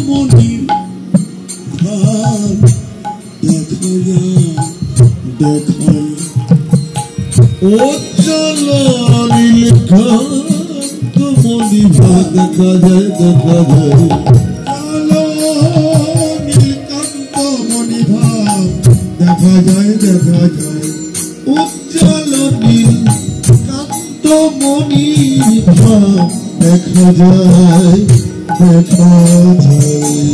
মনির ভাব দেখা যায় দেখা উজ্জ্বল নীলকান্ত মনি ভাব দেখা যায় দেখা যায় নীলকান্ত মনি ভাব দেখা যায় দেখা যায় উজ্জ্বল নীলকান্ত মনি ভাব দেখা যায় দেখা যায়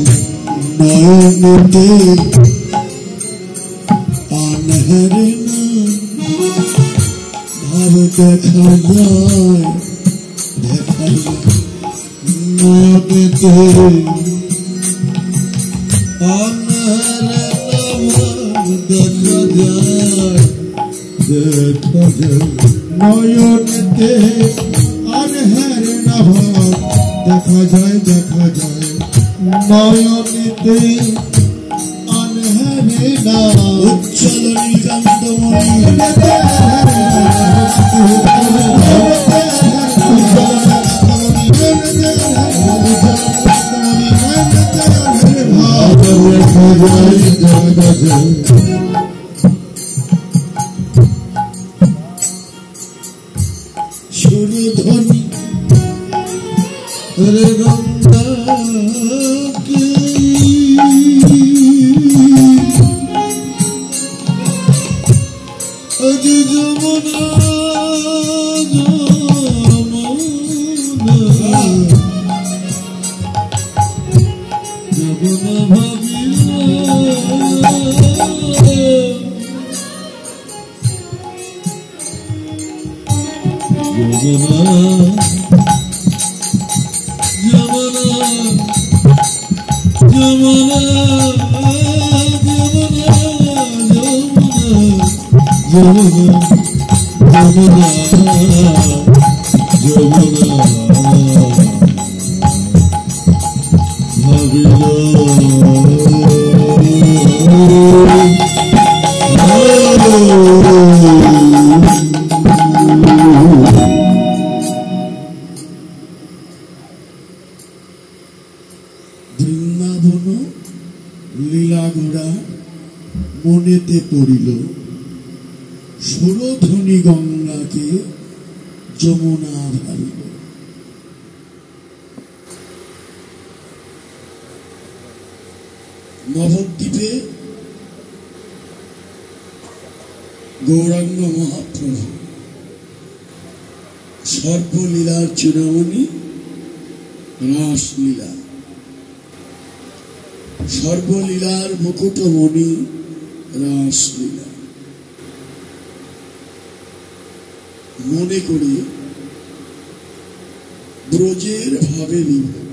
নয়নেতে আনহারে না ভাব দেখা যায় দেখা যায় নয়নেতে আনহারে না ভাব দেখা যায় দেখা যায় নয়নেতে আনহারে না ভাব দেখা যায় দেখা যায় নয়নেতে আনহারে না উজ্জ্বল নীলকান্ত মনি সুরধ্বনি রে গঙ্গা কি যমুনা যমুনা ভাবিল বৃন্দাবন লীলাগোড়া মনেতে পড়িল সুরধ্বনি গঙ্গাকে যমুনা ভাবিল নবদ্বীপে গৌরাঙ্গ মহাপ্রভু সর্বলীলার চূড়ামণি রাসলীলা সর্বলীলার মুকুটমণি রাসলীলা মনে করি ব্রজের ভাবে বিভোর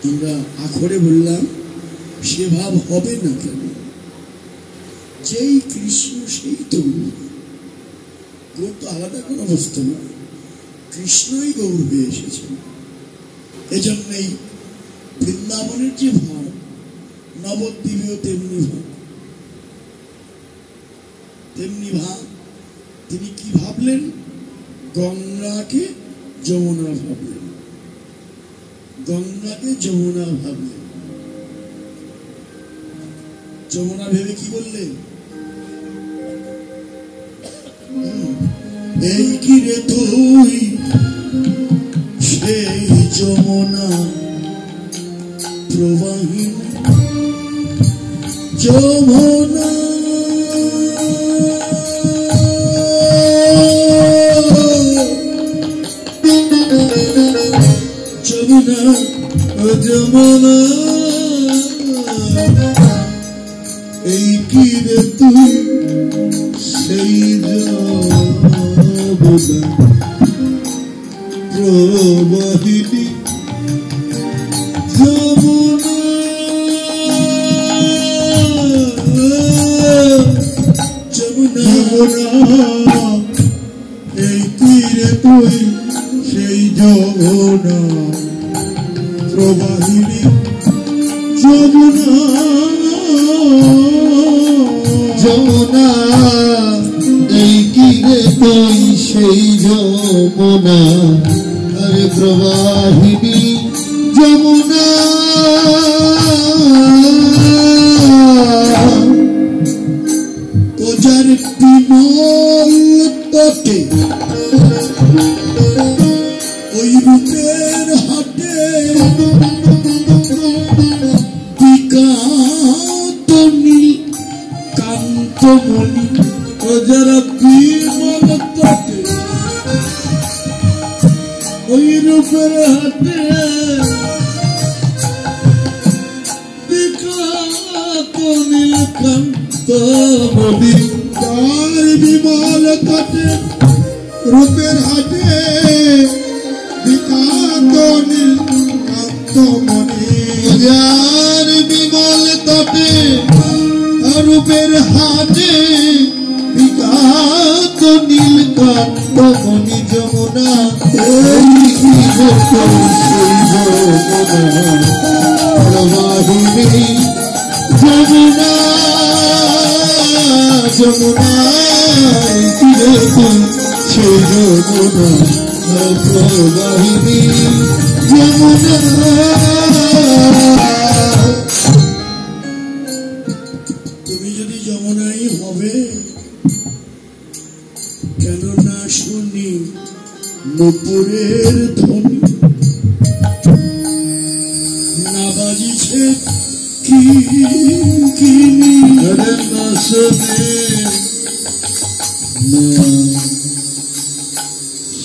আমরা আখরে বললাম সে ভাব হবে না কেন যেই কৃষ্ণ সেই তো গৌর তো আলাদা কোন অবস্থা না কৃষ্ণই গৌর হয়ে এসেছেন এজন্যই বৃন্দাবনের যে ভাব নবদ্বীপেও তেমনি ভাব তিনি কি ভাবলেন গঙ্গাকে যমুনা ভাবলেন গঙ্গাকে যমুনা ভাবলেন যমুনা ভেবে কি বললেন এই কি রে তুই সেই যমুনা প্রবাহিনী যমুনা যমুনা যমুনা এই কি রে তুই সেই যমুনা প্রবাহিনী যমুনা যমুনা এই কি রে তুই সেই যমুনা প্রবাহিনী যমুনা যমুনা এই কি রে তুই সেই যমুনা আরে প্রবাহিনী যমুনা হাটে বিকাত নীল কান্তমণি ও যারা বিমল তটে ওই রূপের হাটে বিকাত নীল কান্তমণি তার বিমল তটে রূপের হাটে বিকাত নীল কান্তমণি যার বিমল তটে রূপের হাটে বিকাত নীল কান্তমণি যমুনা প্রবাহিনী যমুনা যমুনা সে যমুনা প্রবাহিনী যমুনা। তুমি যদি যমুনাই হবে কেন না শুনি নুপুরের ধ্বনি না বাজিছে কি কিনি না শুনি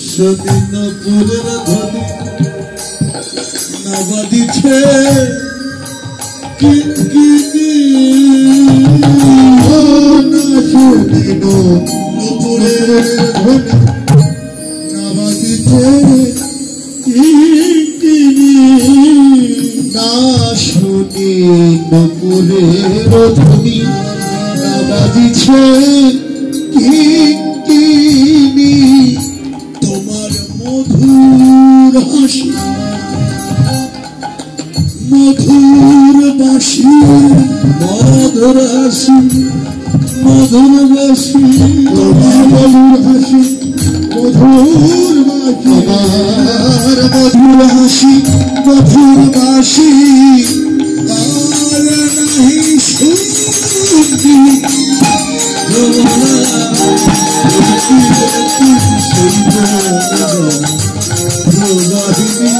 শুনি নুপুরের ধ্বনি না বাজিছে কি কিনি না শুনি নুপুরের ধ্বনি না বাজিছে না শুনি নুপুরের ধ্বনি না বাজিছে কিঙ্কিণী তোমার মধুর হাসি মধুর বাঁশি মধুর হাসি মধুর বাঁশি তোমার মধুর হাসি মধুর বাঁশি আমার মধুর হাসি মধুর বাঁশি আর নাহি শুনবি প্রবাহিনী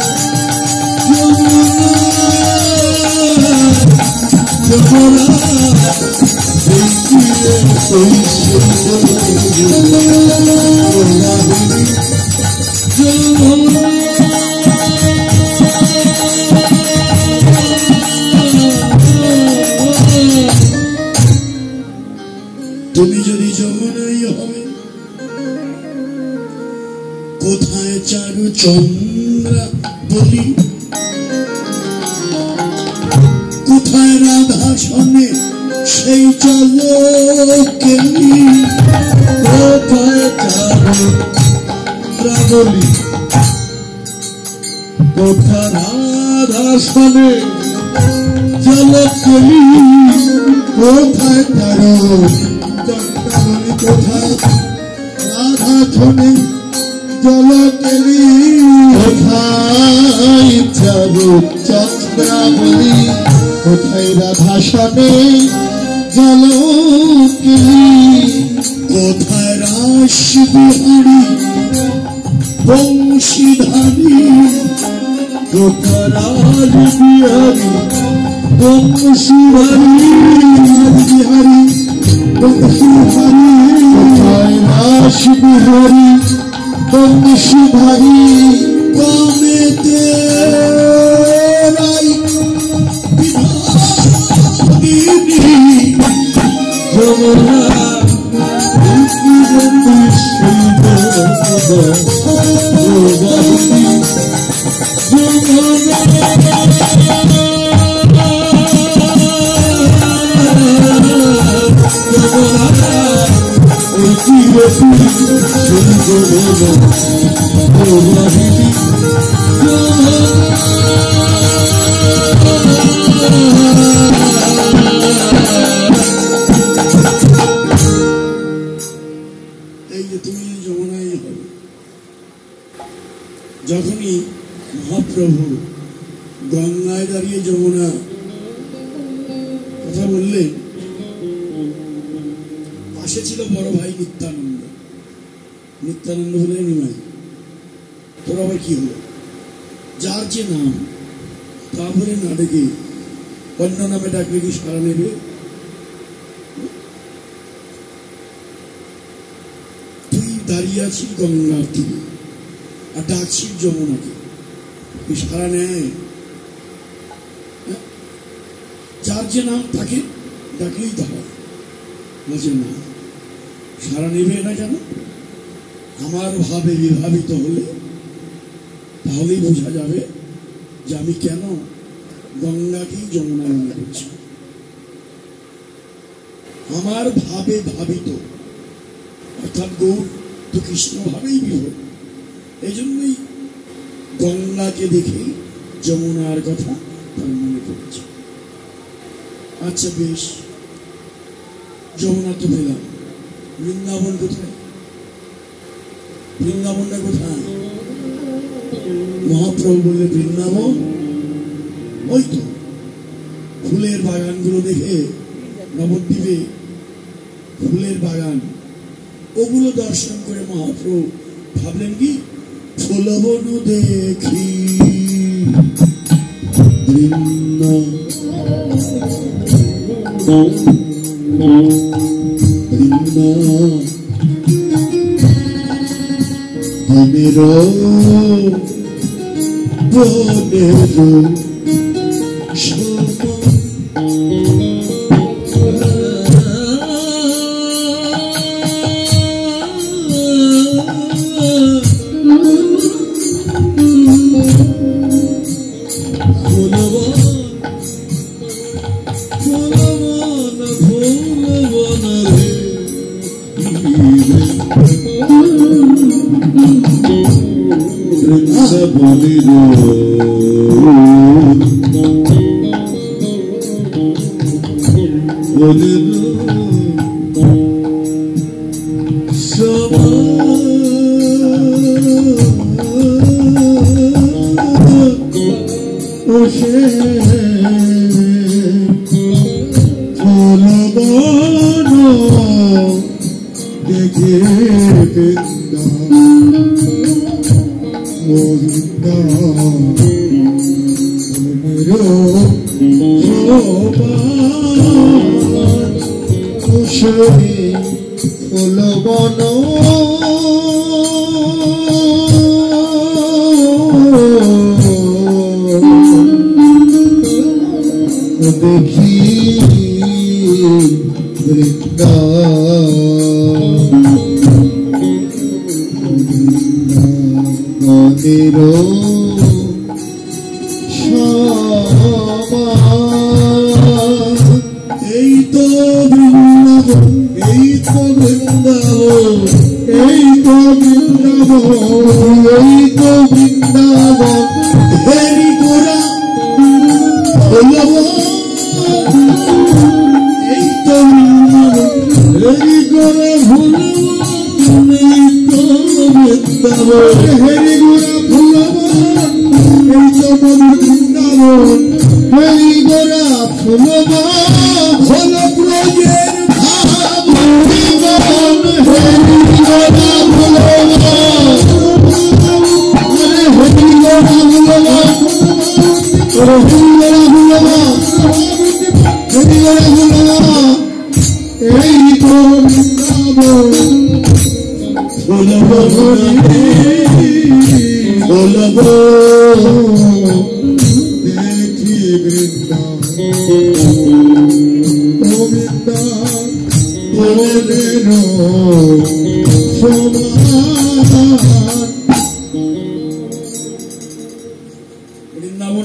যমুনা তুমি যদি যমুনাই হবে কোথায় চারু চন্দ্রা বলি কোথায় রাধা শোনে সেই চলকেলি কোথায় চারু বলি কোথায় রাধা শোনে চলকেলি কোথায় চারু চন্দ্রাবলী কোথায় রাধা শোনে জলকেলি কোথায় চারু চন্দ্রাবলী কোথায় রাধা শোনে জলকেলি কোথায় রাস বিহারী বংশীধারী কোথায় রাস বিহারী বংশীধারী বিহারী বংশীধারী কোথায় রাস বিহারী বংশীধারী কামেতে রাই যমুনা যখনই মহাপ্রভু গঙ্গায় দাঁড়িয়ে যমুনা কথা বললেন পাশে ছিল বড় ভাই নিত্যানন্দ। নিত্যানন্দ হলে নিমাই তোর আবার কি হলো? যার যে নাম তারপরে না ডেকে অন্য নামে ডাকলে কি সারা নেবে? তুই দাঁড়িয়ে আছিস গঙ্গার তীরে আর ডাকছিস যমুনাকে, তুই সারা নেয়? যার যে নাম তাকে ডাকলেই তো হয়, বলছে না সারা নেবে না কেন? আমার ভাবে বিভাবিত হলে তাহলেই বোঝা যাবে যে আমি কেন গঙ্গাকেই যমুনা মনে করছি। আমার ভাবে ভাবিত অর্থাৎ গৌর তো কৃষ্ণ ভাবেই বিভোর, এই জন্যই গঙ্গাকে দেখে যমুনার কথা তার মনে পড়ছে। আচ্ছা বেশ, যমুনা তো পেলাম, বৃন্দাবন কোথায়? বৃন্দাবনটা কোথায়? মহাপ্রভু বললে বৃন্দাবন ওই তো ফুলের বাগানগুলো দেখে, নবদ্বীপে ফুলের বাগান, ওগুলো দর্শন করে মহাপ্রভু ভাবলেন কি ফুলবন দেখি বৃন্দাবন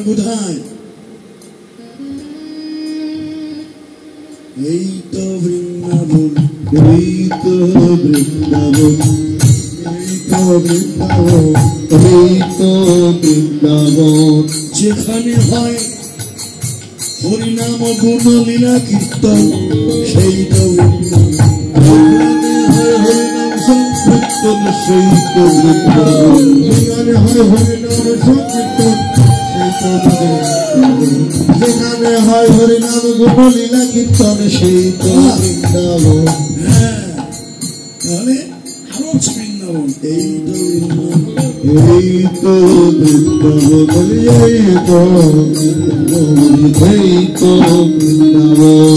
কোথায়? এই তো বৃন্দাবন, এই তো বৃন্দাবন, এই তো বৃন্দাবন, এই তো বৃন্দাবন, যেখানে হয় হরিনাম গুণ লীলা কীর্তন, সেই তো বৃন্দাবন, হরিনাম সংকীর্তন, সেই তো বৃন্দাবন, যেখানে হয় হরিনাম সংকীর্তন, যেখানে হয় হরিনাম গুণ লীলা কীর্তন, সেই তো বৃন্দাবন। তাহলে আরো বৃন্দাবন বৃন্দাবন। এই তো বৃন্দাবন,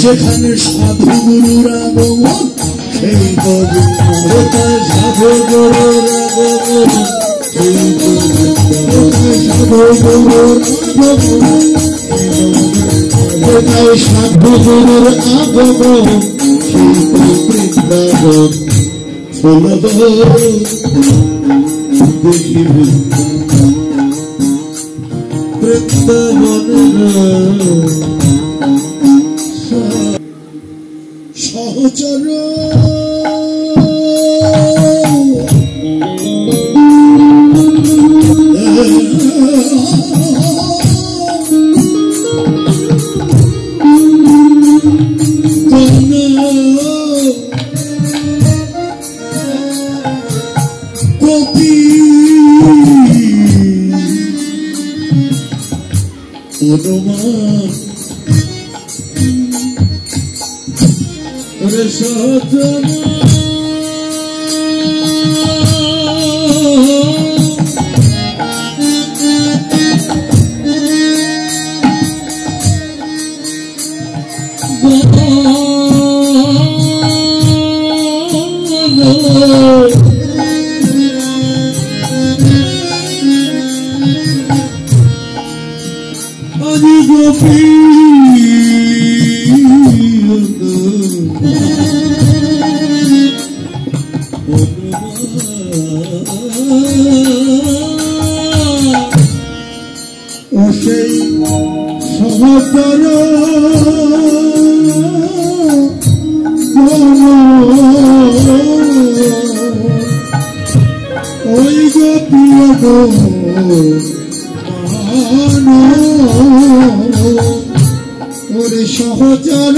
যেখানে সাধু গুরুর আগমন সেই তো বৃন্দাবন। সাধু গুরুর আগমন, সেই তো সাধু গুরুর আগমন, সেই তো বৃন্দাবন। দেখি সহচর সেই সহচর ওই গোপীয় ওরে সহচর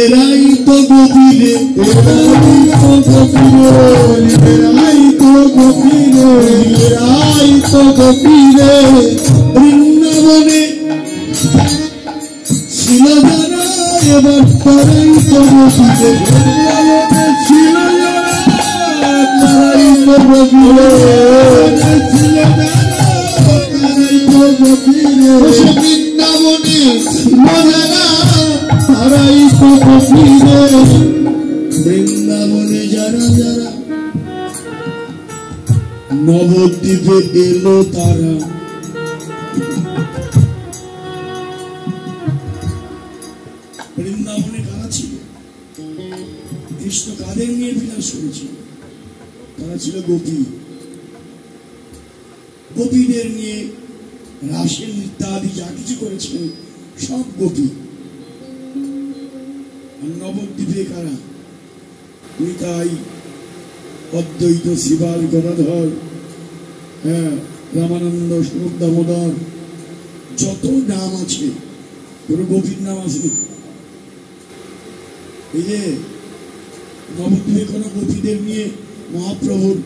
এরাই তো গভীরে, বৃন্দাবনে ছিল যারা, এবার তারাই তো গভীরে, ছিল যারা তারাই তো গভীরে, ছিল যারা তারাই তো গভীরে, বৃন্দাবনে তারাই তো গভীরে, বৃন্দাবনে যারা যারা নবদ্বীপে এলো তারা, বৃন্দাবনে কারা ছিল? কৃষ্ণ কাদের নিয়ে বিলাস করেছিল? তারা ছিল গোপী। গোপীদের নিয়ে রাসের নৃত্য আদি যা কিছু করেছেন সব গোপী। আর নবদ্বীপে কারা? নিতাই, অদ্বৈত, শিবাল, গদাধর, রামানন্দ, স্বরূপ দামোদর, যত নাম আছে কোনো গোপীর নাম আছে। এই যে নবদ্বীপে কোনো গোপীদের নিয়ে মহাপ্রভুর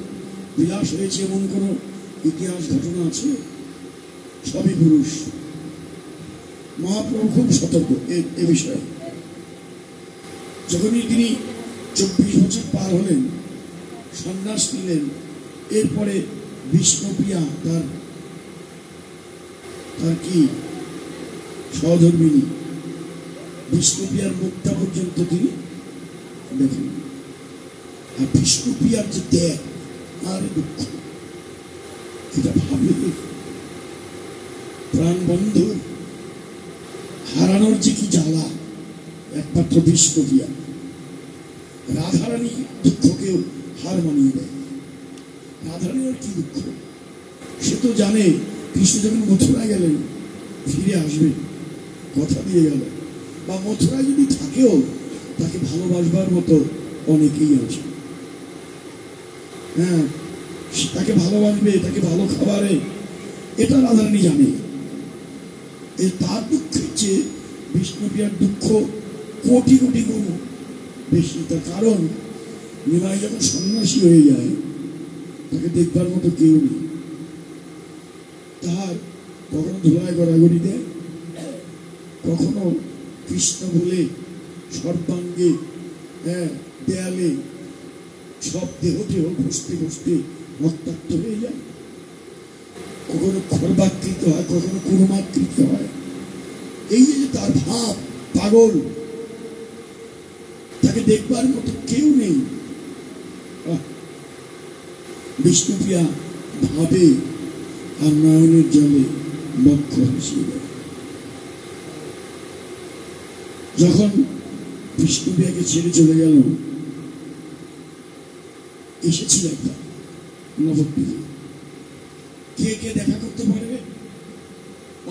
বিলাস হয়েছে এমন কোন ইতিহাস ঘটনা আছে? সবই পুরুষ। মহাপ্রভু খুব সতর্ক এ বিষয়ে। যখনই তিনি 24 বছর পার হলেন, সন্ন্যাস নিলেন, এরপরে বিষ্ণুপ্রিয়া তার কি সহধর্মিনী বিষ্ণুপ্রিয়ার মুখটা পর্যন্ত তিনি দেখেন। আর বিষ্ণুপ্রিয়ার যে ত্যাগ আর দুঃখ, এটা ভাবলে প্রাণ বন্ধু হারানোর যে কি জ্বালা, একমাত্র বিষ্ণুপ্রিয়া। রাধারানী দুঃখকেও হার মানিয়ে দেয়। রাধারানীর কি দুঃখ, সে তো জানে কৃষ্ণ যখন মথুরায় গেলেন ফিরে আসবেন, কথা দিয়ে গেল, বা মথুরায় যদি থাকেও তাকে ভালোবাসবার মতো অনেকেই আছে। হ্যাঁ, তাকে ভালোবাসবে, তাকে ভালো খাবারে, এটা রাধারানী জানে। তার দুঃখের চেয়ে বিষ্ণুপ্রিয়ার দুঃখ কোটি কোটি গুণ বেশি। তার কারণ নিমাই যখন সন্ন্যাসী হয়ে যায় তাকে দেখবার মতো কেউ নেই। তাহার কখনো ধুলায় গড়াগড়ি দেয়, কখনো কৃষ্ণ বলে সর্বাঙ্গে দেয়ালে সব দেহ দেহ ঘষতে ঘষতে রক্তাক্ত হয়ে যায়, কখনো খর্বাকৃত হয়, কখনো কুর্মাকৃত হয়। এই যে তার ভাব, পাগল, তাকে দেখবার মতো কেউ নেই। বিষ্ণুপ্রিয়া ভাবে আর নয়নের জলে বক্ষ হাসিয়ে দেয়। যখন বিষ্ণুপ্রিয়াকে ছেড়ে চলে গেল, এসেছিল একটা নবদ্বীপে। কে কে দেখা করতে পারবে?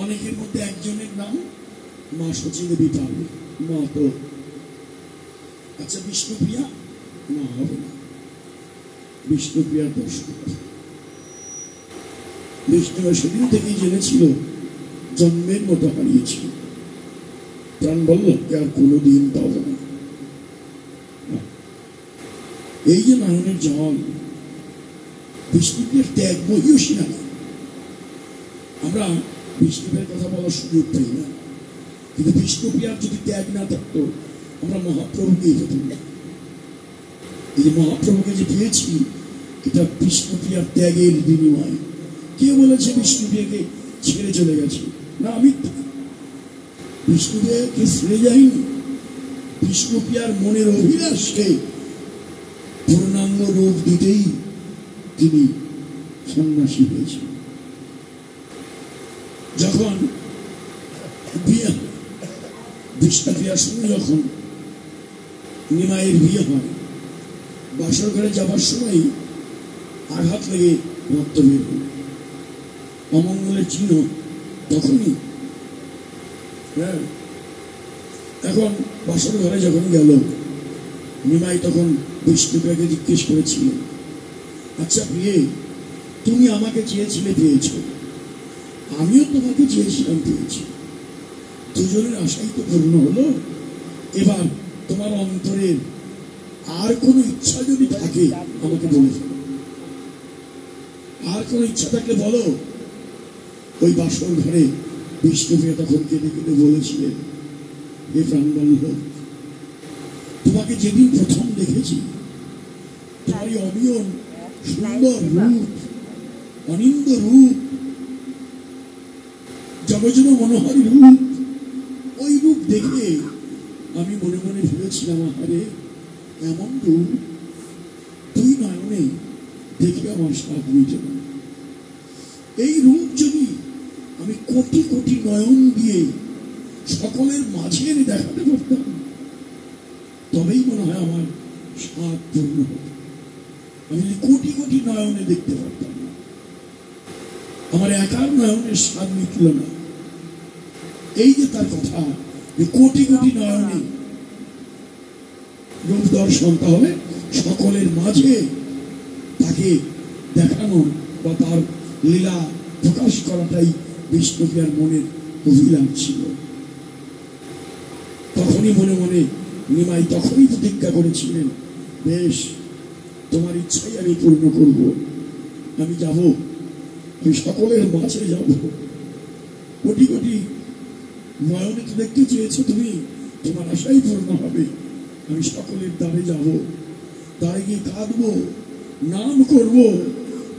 অনেকের মধ্যে একজনের নাম মা শচীদেবী পারবে। মা তো আচ্ছা, বিষ্ণুপ্রিয়া না হবে না। বিষ্ণুপ্রিয়ার দর্শন বিষ্ণু সেদিন থেকেই জেনেছিল জন্মের মতো হারিয়েছিল। প্রাণ বলল আর কোনোদিন পাবো না। এই যে নয়নের জল, বিষ্ণুপ্রিয়ার ত্যাগ মহিষী না। আমরা বিষ্ণুপ্রিয়ার কথা বলার সুযোগ পাই না, কিন্তু বিষ্ণুপ্রিয়ার যদি ত্যাগ না থাকতো আমরা মহাপ্রভুকেই পেতাম না। এই যে মহাপ্রভুকে যে পেয়েছি, এটা বিষ্ণুপ্রিয়ার ত্যাগের বিনিময়। কে বলেছে বিষ্ণুপ্রিয়াকে ছেড়ে চলে গেছে? না, আমি বিষ্ণুপ্রিয়াকে ছেড়ে যাইনি। বিষ্ণুপ্রিয়ার মনের অভিলাষকে পূর্ণাঙ্গ রূপ দিতেই তিনি সন্ন্যাসী হয়েছেন। যখন বিয়ে, বিষ্ণুপ্রিয়ার সঙ্গে যখন নিমাইয়ের বিয়ে হয়, বাসর ঘরে যাবার সময় আঘাত লেগে রক্ত বের হল। অমঙ্গলের চিহ্ন তখনই। এখন বাসর ঘরে যখন গেল, নিমাই তখন বিষ্ণুপ্রিয়াকে জিজ্ঞেস করেছিলেন, আচ্ছা প্রিয়ে, তুমি আমাকে চেয়েছিলে, পেয়েছ, আমিও তোমাকে চেয়েছিলাম, পেয়েছি, দুজনের আশাই তো পূর্ণ হলো। এবার তোমার অন্তরের আর কোনো ইচ্ছা যদি থাকে আমাকে বলে ফেলো। আর কোনো ইচ্ছা থাকলে বলো। ওই বাসর ঘরে বিষ্ণুপ্রিয়া তখন কেঁদে কেঁদে বলেছিলেন, হে প্রাণবল্লভ, তোমাকে যেদিন প্রথম দেখেছি, তোমার অবিয়ন সুন্দর রূপ, অনিন্দ রূপ, জগজগ মনোহরী রূপ, ওই রূপ দেখে আমি মনে মনে ভেবেছিলাম, আহারে এমন রূপ তুই নয়নে দেখে আমার স্বাদ মিটে না। এই রূপ যদি আমি কোটি কোটি নয়ন দিয়ে সকলের মাঝে এনে দেখাতে পারতাম, তবেই মনে হয় আমার স্বাদ পূর্ণ হতো। আমি কোটি কোটি নয়নে দেখতে পারতাম না, আমার একার নয়নের স্বাদ মিটল না। এই যে তার কথা, যে কোটি কোটি নয়নে রূপ দর্শন, তাহলে সকলের মাঝে তাকে দেখানো বা তার লীলা প্রকাশ করাটাই বিষ্ণুপ্রিয়ার মনের অভিলাষ ছিল। তখনই মনে মনে নিমাই তখনই প্রতিজ্ঞা করেছিলেন, বেশ, তোমার ইচ্ছাই আমি পূর্ণ করব, আমি যাব, আমি সকলের মাঝে যাব। কোটি কোটি নয়নে তো দেখতে চেয়েছো তুমি, তোমার আশাই পূর্ণ হবে। আমি সকলের দ্বারে যাব, দ্বারে গিয়ে কাঁদবো, নাম করব,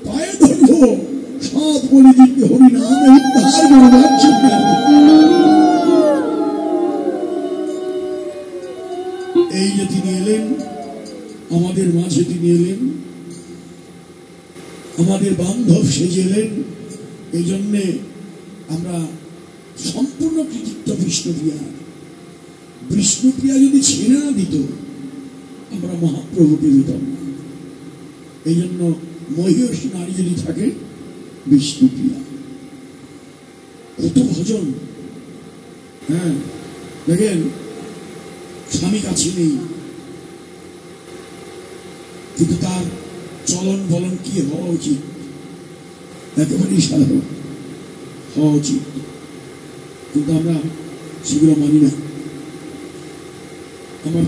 পায়ে ধরবো, সব বলে দিতে হরিনামে উদ্ধার করবার জন্য। এই যে তিনি এলেন আমাদের মাঝে, তিনি এলেন আমাদের বান্ধব সেজে এলেন। এই জন্যে আমরা সম্পূর্ণ কৃতিত্ব বিষ্ণুপ্রিয়া। বিষ্ণুপ্রিয়া যদি ছেড়ে না দিত, আমরা মহাপ্রভুকে দিতাম না। এই জন্য মহিষী নারী যদি থাকে, বিষ্ণুপ্রিয়া। কত ভজন! হ্যাঁ, দেখেন, স্বামী কাছে নেই, কিন্তু তার চলন বলন কি হওয়া উচিত? একেবারেই সাধারণ হওয়া উচিত, কিন্তু আমরা সেগুলো মানি না। আমার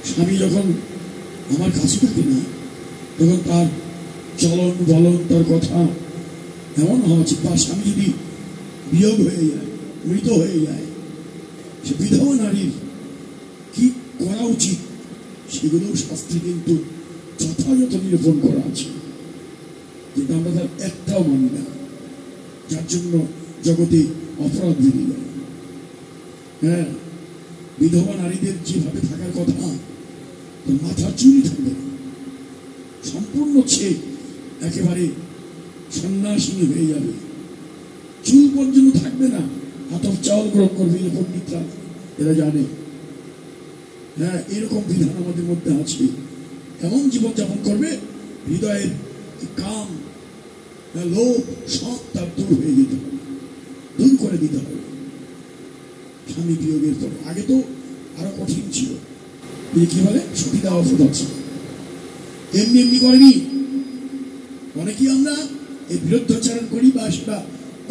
স্বামী যখন আমার কাছে থাকে না, তখন তার চলন বলন, তার কথা এমন হওয়া উচিত, তার স্বামী যদি বিয়োগ হয়ে যায়, মৃত হয়ে যায়, সে বিধবা নারীর কি করা উচিত সেগুলো শাস্ত্রে কিন্তু যথাযথ নিরূপণ করা আছে, কিন্তু আমরা তার একটাও মানি না, যার জন্য জগতে অপরাধ বেড়ে যায়। হ্যাঁ, বিধবা নারীদের যেভাবে থাকার কথা, তার মাথার চুলই থাকবে না, সম্পূর্ণ সে একেবারে সন্ন্যাসিনী হয়ে যাবে, চুল পর্যন্ত থাকবে না, হাতর চাউল গ্রহণ করবে, যে পণ্ডিতরা এরা জানে। হ্যাঁ, এরকম বিধান আমাদের মধ্যে আছে। এমন জীবনযাপন করবে হৃদয়ের কাম, লোভ, সব তার দূর হয়ে যেতে হবে, দূর করে দিতে হবে স্বামী বিয়োগের পরে। আগে তো আরো কঠিন ছিল, কি বলে সতীদাহ প্রথা ছিল, এমনি এমনি করেনি। অনেকেই আমরা এই বিরুদ্ধাচরণ করি বা সেটা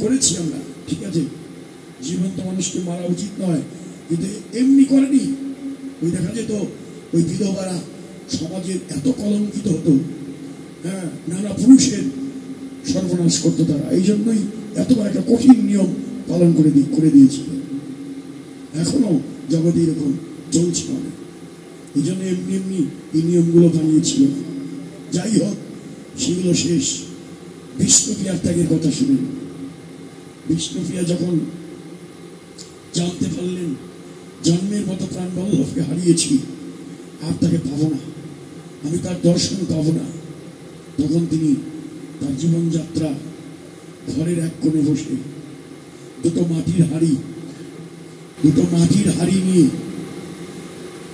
করেছি আমরা, ঠিক আছে, জীবন্ত মানুষকে মারা উচিত নয়, কিন্তু এমনি করেনি। ওই দেখা যেত ওই বিধবারা সমাজের এত কলঙ্কিত হতো, হ্যাঁ, নানা পুরুষের সর্বনাশ করতো তারা, এই জন্যই এত বড় একটা কঠিন নিয়ম পালন করে দিয়েছিল। এখনো জগতে এরকম চলছে না, এই জন্য এমনি এমনি এই নিয়মগুলো বানিয়েছিল। যাই হোক, সেগুলো শেষ। বিষ্ণুপ্রিয়ার ত্যাগের কথা শুনেন। বিষ্ণুপ্রিয়া যখন জানতে পারলেন জন্মের মতো প্রাণবল্লভকে হারিয়েছি, আর তাকে পাবো না, আমি তার দর্শন পাবো না, তখন তিনি তার জীবনযাত্রা ঘরের এক কোণে বসে দুটো মাটির হাড়ি নিয়ে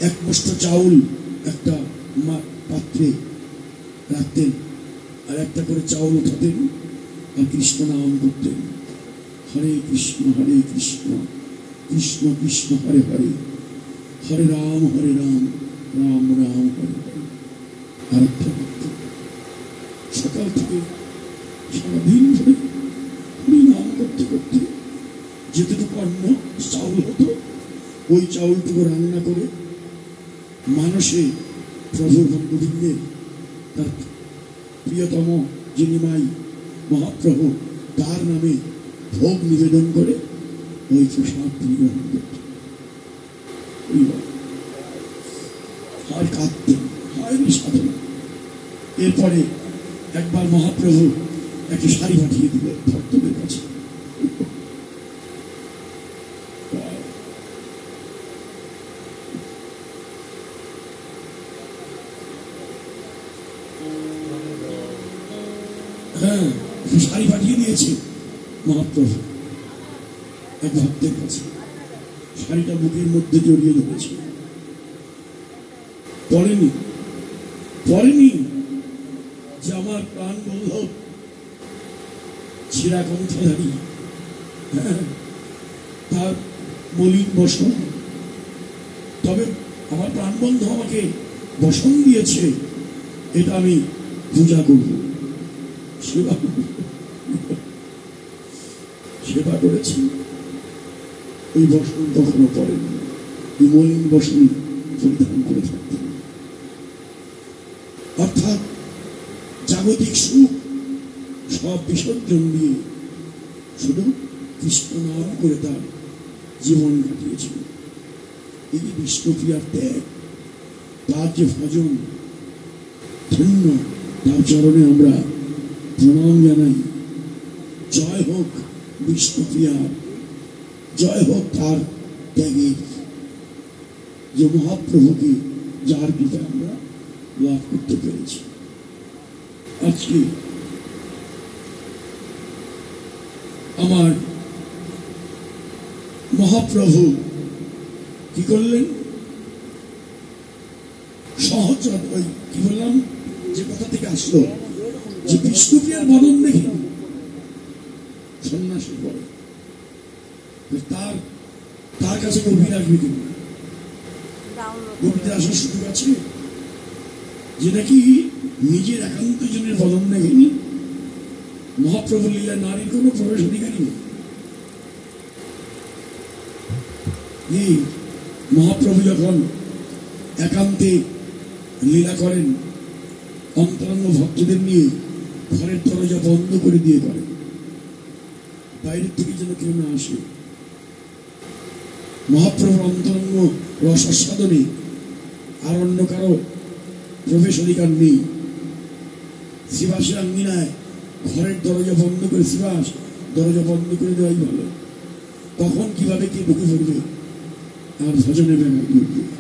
এক মুষ্ঠ চাউল একটা পাত্রে রাখতেন, আর একটা করে চাউল উঠাতেন, আর কৃষ্ণ নাম করতেন, হরে কৃষ্ণ কৃষ্ণ কৃষ্ণ হরে হরে, হরে রাম রাম রাম হরে হরে। আর একটা সকাল থেকে সারাদিন ধরে হরি নাম করতে করতে যেটুকু অন্ন চাউল হতো, ওই চাউলটুকু রান্না করে মানুষে প্রভু গোবিন্দের, তার প্রিয়তম যিনি মাই মহাপ্রভু, তার নামে ভোগ নিবেদন করে ওই প্রসাদ তিনি গ্রহণ করতেন। আর কাঁদতেন, হয় সাধনা। এরপরে একবার মহাপ্রভু একটা শাড়ি পাঠিয়ে দিলেন ভক্তদের কাছে। হ্যাঁ, শাড়ি পাঠিয়ে দিয়েছে মহাপ্রভু এক ভক্তের কাছে। শাড়িটা বুকের মধ্যে জড়িয়ে ধরেছে, পড়েনি যে আমার প্রাণ বল্লভ ছিঁড়া কণ্ঠধারী, হ্যাঁ, তার মলিন বসন, তবে আমার প্রাণবন্ধু আমাকে বসন দিয়েছে, এটা আমি পূজা করব, সেবা করেছি। ওই বসন কখনো পড়েনি, এই মলিন বসন পরিধান করে থাকতেন। অর্থাৎ জাগতিক সুখ সব বিসর্জন দিয়ে শুধু কৃষ্ণ নাম করে তার জীবন কাটিয়েছিল। এই যে বিষ্ণুপ্রিয়ার ত্যাগ, তার যে ভজন, ধন্য, তার চরণে আমরা প্রণাম জানাই। জয় হোক বিষ্ণুপ্রিয়ার, জয় হোক তার ত্যাগের, যে মহাপ্রভুকে যার কৃপা আমরা লাভ করতে পেরেছি। আজকে আমার মহাপ্রভু কি করলেন? সহজ ওই কি বললাম যে কথা থেকে আসলো, যে বিষ্ণুপ্রিয়ার বদন দেখে সন্ন্যাসী পড়ে, তার কাছে গভীর আসবে কিন্তু গভীর আসার সুযোগ আছে, যে নাকি নিজের একান্ত জনের বদন দেখেনি। মহাপ্রভু লীলা নারীর কোন প্রবেশ অধিকারী নেই। মহাপ্রভু যখন একান্তে লীলা করেন, অন্তরঙ্গ ভক্তদের নিয়ে ঘরের দরজা বন্ধ করে দিয়ে করেন, বাইরের থেকে যেন কেউ না আসে। মহাপ্রভুর অন্তরঙ্গ রসাস্বাদনে আর অন্য কারো প্রবেশ অধিকার নেই। শ্রীবাসের আঙ্গিনায় ঘরের দরজা বন্ধ করে, শ্রীবাস দরজা বন্ধ করে দেওয়াই ভালো। তখন কিভাবে কে ঢুকে পড়বে, আর ভজনে ব্যাঘাত ঘটবে।